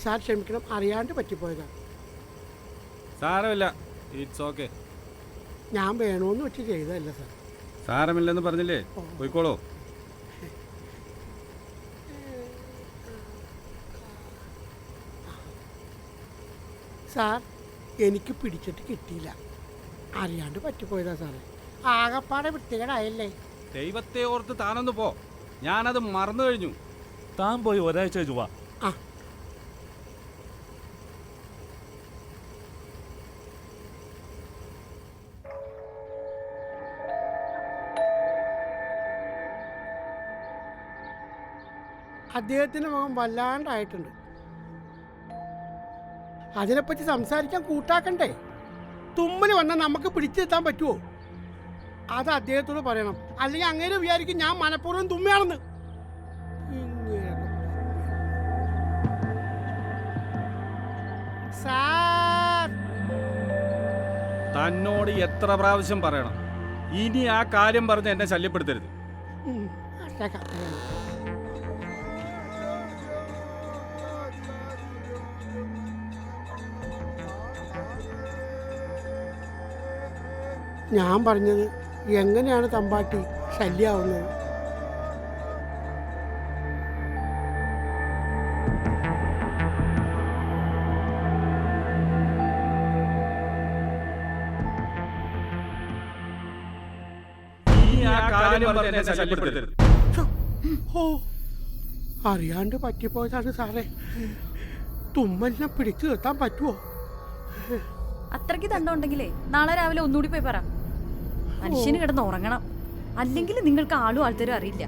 Sir ക്ഷമിക്കണം, അറിയാണ്ട് പറ്റിപ്പോയതാ. സാരമില്ല, ഇറ്റ്സ് ഓക്കെ. ഞാൻ വേണോന്ന് വെച്ച് ചെയ്തതല്ല സാർ. സാരമില്ലെന്ന് പറഞ്ഞില്ലേ, പോയിക്കോളൂ. സാർ എനിക്ക് പിടിച്ചിട്ട് കിട്ടിയില്ല, അറിയാണ്ട് പറ്റിപ്പോയതാ സാറേ. ആകപ്പാടെ വൃത്തികേടായല്ലേ. ദൈവത്തെ ഓർത്ത് താനൊന്ന് പോ, ഞാനത് മറന്നു കഴിഞ്ഞു. താൻ പോയി ഒരാഴ്ച കഴിഞ്ഞു വാ. അദ്ദേഹത്തിൻ്റെ മുഖം വല്ലാണ്ടായിട്ടുണ്ട്. അതിനെപ്പറ്റി സംസാരിക്കാൻ കൂട്ടാക്കണ്ടേ? തുമ്മൽ വന്നാൽ നമുക്ക് പിടിച്ചെത്താൻ പറ്റുമോ? അത് അദ്ദേഹത്തോട് പറയണം, അല്ലെങ്കിൽ അങ്ങനെ വിചാരിക്കും ഞാൻ മനഃപൂർവ്വം തുമ്മയാണെന്ന്. തന്നോട് എത്ര പ്രാവശ്യം പറയണം, ഇനി ആ കാര്യം പറഞ്ഞ് എന്നെ ശല്യപ്പെടുത്തരുത്. ഞാൻ പറഞ്ഞത് എങ്ങനെയാണ് തമ്പാട്ടി ശല്യാവുന്നത്? അറിയാണ്ട് പറ്റിപ്പോയതാണ് സാറേ. തുമ്മലിനെ പിടിച്ചു നിർത്താൻ പറ്റുമോ? അത്രയ്ക്ക് തണ്ടുണ്ടെങ്കിലേ നാളെ രാവിലെ ഒന്നുകൂടി പോയി പറ. മനുഷ്യന് കിടന്ന് ഉറങ്ങണം, അല്ലെങ്കിൽ നിങ്ങൾക്ക് ആളും ആൾത്തരും അറിയില്ല.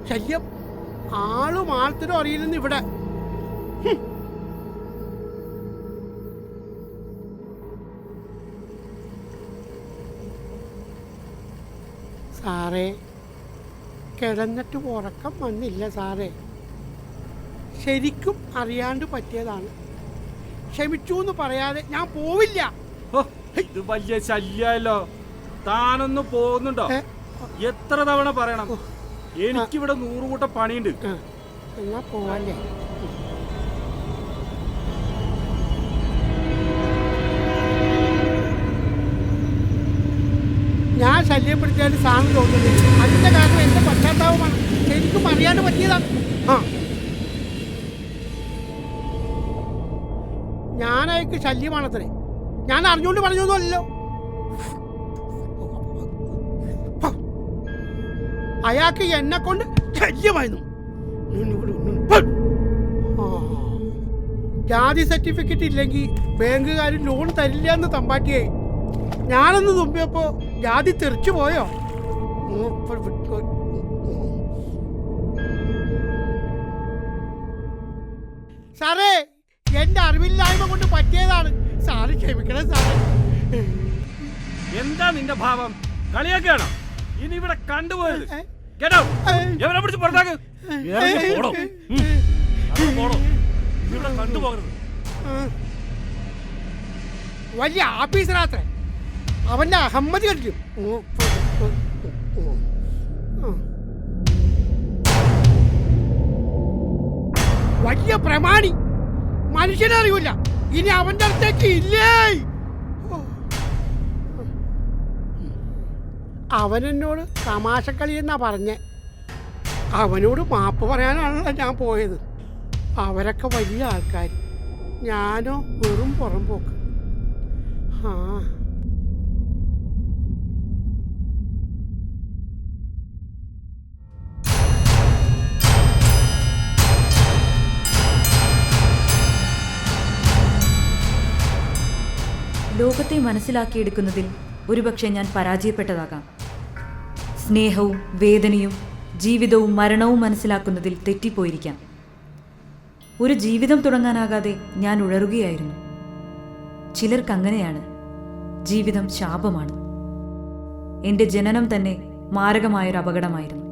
ശല്യം ആളും ആൾത്തരും അറിയില്ലെന്ന് ഇവിടെ. സാറേ, കിടന്നിട്ട് ഉറക്കം വന്നില്ല സാറേ. ശരിക്കും അറിയാണ്ട് പറ്റിയതാണ്. ക്ഷമിച്ചു എന്ന് പറയാതെ ഞാൻ പോവില്ല. ഇത് വലിയ ശല്യല്ലോ. താനൊന്ന് പോകുന്നുണ്ടോ? എത്ര തവണ പറയണം, എനിക്കിവിടെ 100 കൂട്ടം പണിയുണ്ട്. എന്നാ പോവല്ലേ? ഞാൻ ശല്യപ്പെടുത്തിയാലും സാറിന് തോന്നുന്നില്ല. അതിന്റെ കാരണം എന്റെ പശ്ചാത്താപമാണ്. ശരിക്കും അറിയാണ്ട് പറ്റിയതാണ്. ഞാനയക്ക് ശല്യമാണത്രേ. ഞാൻ അറിഞ്ഞുകൊണ്ട് പറഞ്ഞൊന്നുമല്ലോ. അയാൾക്ക് എന്നെ കൊണ്ട് ശല്യമായിരുന്നു. ജാതി സർട്ടിഫിക്കറ്റ് ഇല്ലെങ്കിൽ ബാങ്കുകാർ ലോൺ തരില്ല എന്ന് തമ്പാട്ടിയായി. ഞാനൊന്ന് തുമ്പിയപ്പോ ജാതി തെറിച്ചു പോയോ? സാറേ, എന്റെ അറിവില്ലായ്മ കൊണ്ട് പറ്റിയതാണ്. സാറ് ക്ഷമിക്കണം സാറേ. എന്താ നിന്റെ ഭാവം? കളിയൊക്കെയാണോ? ഇനി ഇവിടെ കണ്ടുപോയത് വലിയ ആഫീസറാത്രേ. അവന്റെ അഹമ്മദ് കടിക്കും. വലിയ പ്രമാണി, മനുഷ്യനെ അറിയില്ല. ഇനി അവന്റെ അടുത്തേക്ക് ഇല്ലേ? അവനെന്നോട് തമാശക്കളി എന്നാ പറഞ്ഞേ. അവനോട് മാപ്പ് പറയാനാണല്ലോ ഞാൻ പോയത്. അവരൊക്കെ വലിയ ആൾക്കാർ, ഞാനോ വെറും പുറംപോക്ക്. ലോകത്തെ മനസ്സിലാക്കിയെടുക്കുന്നതിൽ ഒരുപക്ഷെ ഞാൻ പരാജയപ്പെട്ടതാകാം. സ്നേഹവും വേദനയും ജീവിതവും മരണവും മനസ്സിലാക്കുന്നതിൽ തെറ്റിപ്പോയിരിക്കാം. ഒരു ജീവിതം തുടങ്ങാനാകാതെ ഞാൻ ഉഴറുകയായിരുന്നു. ചിലർക്കങ്ങനെയാണ്. ജീവിതം ശാപമാണ്. എൻ്റെ ജനനം തന്നെ മാരകമായൊരു അപകടമായിരുന്നു.